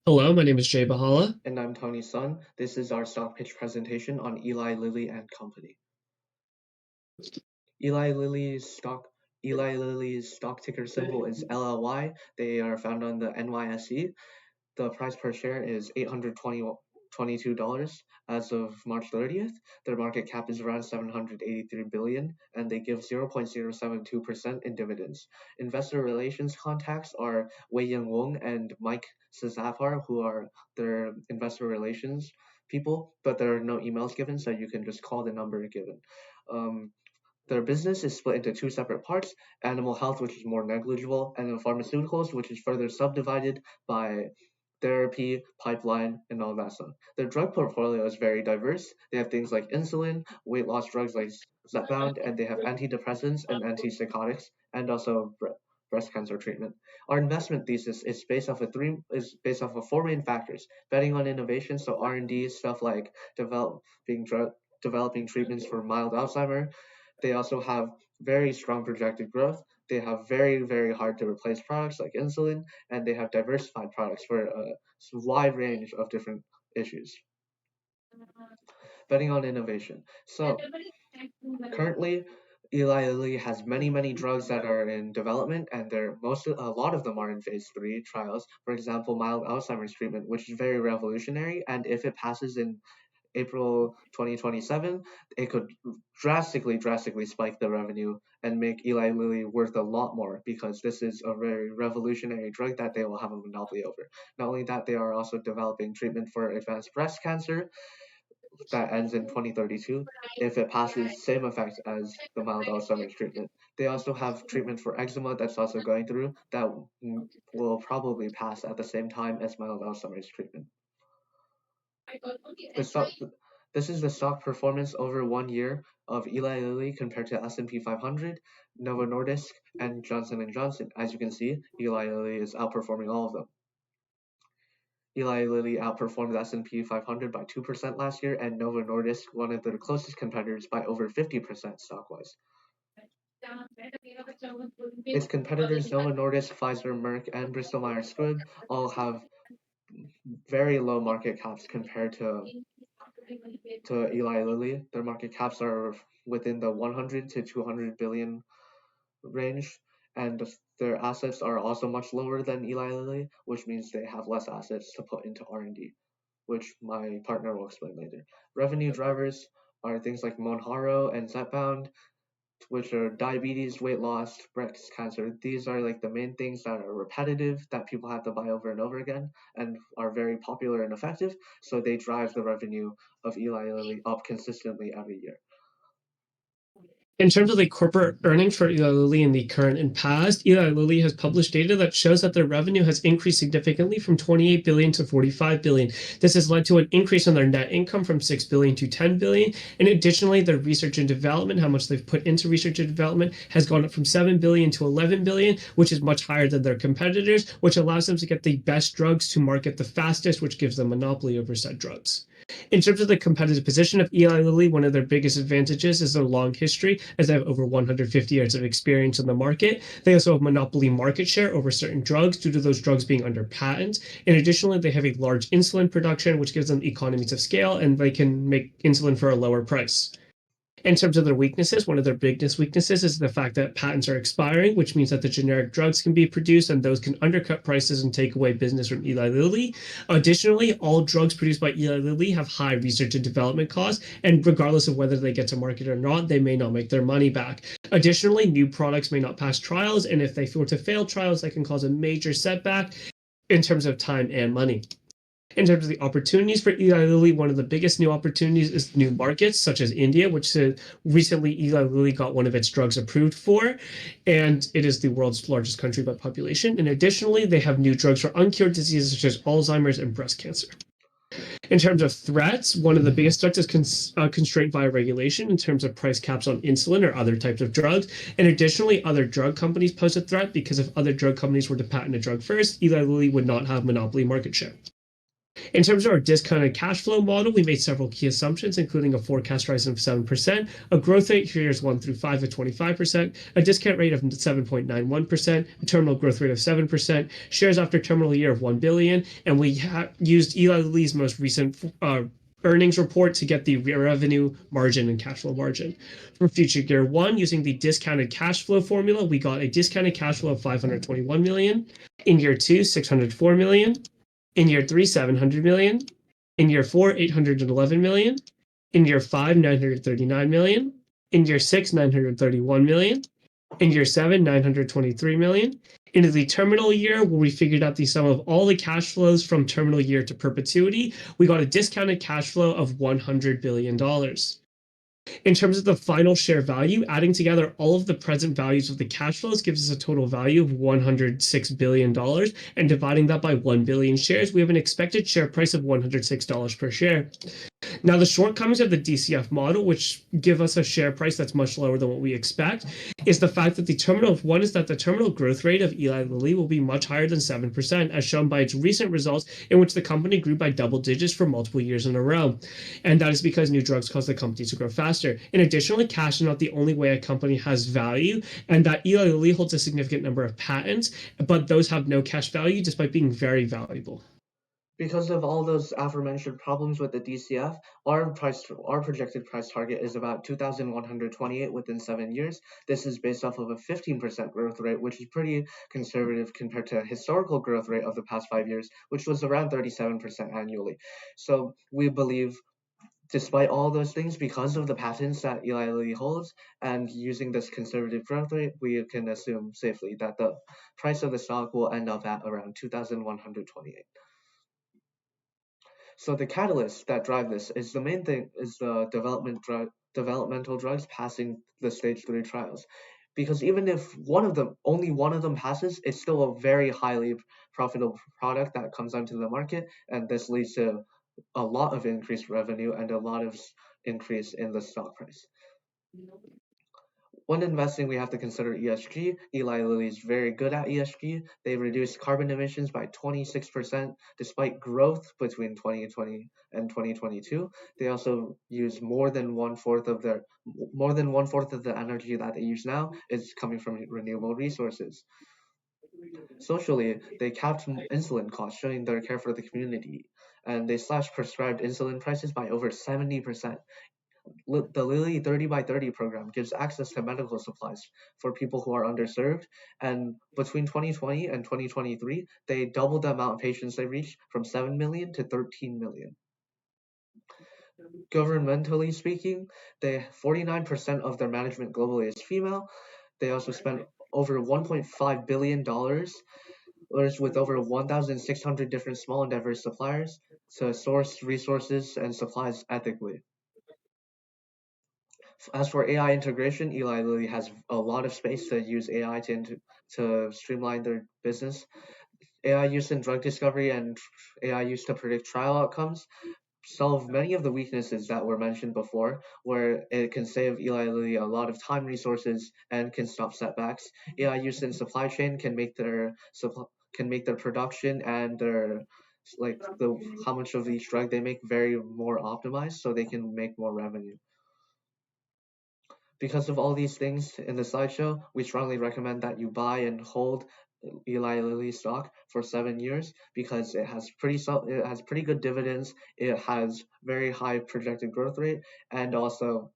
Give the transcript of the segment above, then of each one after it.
Hello, my name is Jay Bahala. And I'm Tony Sun. This is our stock pitch presentation on Eli Lilly and Company. Eli Lilly's stock Eli Lilly's stock ticker symbol is LLY. They are found on the NYSE. The price per share is $822 as of March 30th. Their market cap is around 783 billion, and they give 0.072% in dividends. Investor relations contacts are Wei Yang Wong and Mike Sazafar, who are their investor relations people, but there are no emails given, so you can just call the number given. Um, their business is split into two separate parts: animal health, which is more negligible, and then pharmaceuticals, which is further subdivided by therapy, pipeline, and all that stuff. Their drug portfolio is very diverse. They have things like insulin, weight loss drugs like Zepbound, and they have antidepressants and antipsychotics, and also breast cancer treatment. Our investment thesis is based off of four main factors: betting on innovation, so R&D stuff like developing treatments for mild Alzheimer. They also have very strong projected growth. They have very, very hard to replace products like insulin, and they have diversified products for a wide range of different issues. Betting on innovation. So currently, Eli Lilly has many, many drugs that are in development, and a lot of them are in phase three trials. For example, mild Alzheimer's treatment, which is very revolutionary, and if it passes in April 2027, it could drastically spike the revenue and make Eli Lilly worth a lot more because this is a very revolutionary drug that they will have a monopoly over. Not only that, they are also developing treatment for advanced breast cancer that ends in 2032. If it passes, same effect as the mild Alzheimer's treatment. They also have treatment for eczema that's also going through that will probably pass at the same time as mild Alzheimer's treatment. The stock, this is the stock performance over 1 year of Eli Lilly compared to S&P 500, Novo Nordisk, and Johnson and Johnson. As you can see, Eli Lilly is outperforming all of them. Eli Lilly outperformed the S&P 500 by 2% last year, and Novo Nordisk, one of their closest competitors, by over 50% stock-wise. Its competitors Novo Nordisk, Pfizer, Merck, and Bristol Myers Squibb all have very low market caps compared to Eli Lilly. Their market caps are within the 100 to 200 billion range, and their assets are also much lower than Eli Lilly, which means they have less assets to put into R&D, which my partner will explain later. Revenue drivers are things like Monjaro and Zepbound, which are diabetes, weight loss, breast cancer. These are like the main things that are repetitive that people have to buy over and over again and are very popular and effective. So they drive the revenue of Eli Lilly up consistently every year. In terms of the corporate earnings for Eli Lilly in the current and past, Eli Lilly has published data that shows that their revenue has increased significantly from 28 billion to 45 billion. This has led to an increase in their net income from 6 billion to 10 billion. And additionally, their research and development, how much they've put into research and development, has gone up from 7 billion to 11 billion, which is much higher than their competitors, which allows them to get the best drugs to market the fastest, which gives them monopoly over said drugs. In terms of the competitive position of Eli Lilly, one of their biggest advantages is their long history, as they have over 150 years of experience in the market. They also have monopoly market share over certain drugs due to those drugs being under patent. And additionally, they have a large insulin production, which gives them economies of scale, and they can make insulin for a lower price. In terms of their weaknesses, one of their biggest weaknesses is the fact that patents are expiring, which means that the generic drugs can be produced and those can undercut prices and take away business from Eli Lilly. Additionally, all drugs produced by Eli Lilly have high research and development costs, and regardless of whether they get to market or not, they may not make their money back. Additionally, new products may not pass trials, and if they were to fail trials, that can cause a major setback in terms of time and money. In terms of the opportunities for Eli Lilly, one of the biggest new opportunities is new markets such as India, which recently Eli Lilly got one of its drugs approved for, and it is the world's largest country by population. And additionally, they have new drugs for uncured diseases such as Alzheimer's and breast cancer. In terms of threats, one of the biggest threats is constraint via regulation in terms of price caps on insulin or other types of drugs. And additionally, other drug companies pose a threat because if other drug companies were to patent a drug first, Eli Lilly would not have monopoly market share. In terms of our discounted cash flow model, we made several key assumptions, including a forecast rise of 7%, a growth rate for years 1 through 5 of 25%, a discount rate of 7.91%, a terminal growth rate of 7%, shares after terminal year of 1 billion, and we used Eli Lilly's most recent earnings report to get the revenue margin and cash flow margin. For future year one, using the discounted cash flow formula, we got a discounted cash flow of 521 million. In year two, 604 million. In year three, 700 million. In year four, 811 million. In year five, 939 million. In year six, 931 million. In year seven, 923 million. Into the terminal year, where we figured out the sum of all the cash flows from terminal year to perpetuity, we got a discounted cash flow of $100 billion. In terms of the final share value, adding together all of the present values of the cash flows gives us a total value of $106 billion. And dividing that by 1 billion shares, we have an expected share price of $106 per share. Now, the shortcomings of the DCF model, which give us a share price that's much lower than what we expect, is the fact that the terminal growth rate of Eli Lilly will be much higher than 7%, as shown by its recent results, in which the company grew by double digits for multiple years in a row. And that is because new drugs cause the company to grow faster. And additionally, cash is not the only way a company has value, and that Eli Lilly holds a significant number of patents, but those have no cash value despite being very valuable. Because of all those aforementioned problems with the DCF, our projected price target is about 2,128 within 7 years. This is based off of a 15% growth rate, which is pretty conservative compared to historical growth rate of the past 5 years, which was around 37% annually. So we believe, despite all those things, because of the patents that Eli Lilly holds, and using this conservative growth rate, we can assume safely that the price of the stock will end up at around 2,128. So the catalyst that drive this is the main thing is the developmental drugs passing the stage 3 trials. Because even if only one of them passes, it's still a very highly profitable product that comes onto the market, and this leads to a lot of increased revenue and a lot of increase in the stock price. When investing, we have to consider ESG. Eli Lilly is very good at ESG. They reduced carbon emissions by 26% despite growth between 2020 and 2022. They also use more than one fourth of the energy that they use now is coming from renewable resources. Socially, they capped insulin costs, showing their care for the community, and they slashed prescribed insulin prices by over 70%. The Lilly 30 by 30 program gives access to medical supplies for people who are underserved, and between 2020 and 2023, they doubled the amount of patients they reached from 7 million to 13 million. Governmentally speaking, 49% of their management globally is female. They also spent over $1.5 billion with over 1,600 different small and diverse suppliers to source resources and supplies ethically. As for AI integration, Eli Lilly has a lot of space to use AI to streamline their business. AI used in drug discovery and AI used to predict trial outcomes solve many of the weaknesses that were mentioned before, where it can save Eli Lilly a lot of time, resources, and can stop setbacks. AI used in supply chain can make their production and their how much of each drug they make very more optimized, so they can make more revenue. Because of all these things in the slideshow, we strongly recommend that you buy and hold Eli Lilly stock for 7 years because it has pretty good dividends. It has very high projected growth rate, and also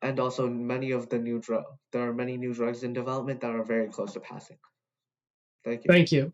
many of the there are many new drugs in development that are very close to passing. Thank you. Thank you.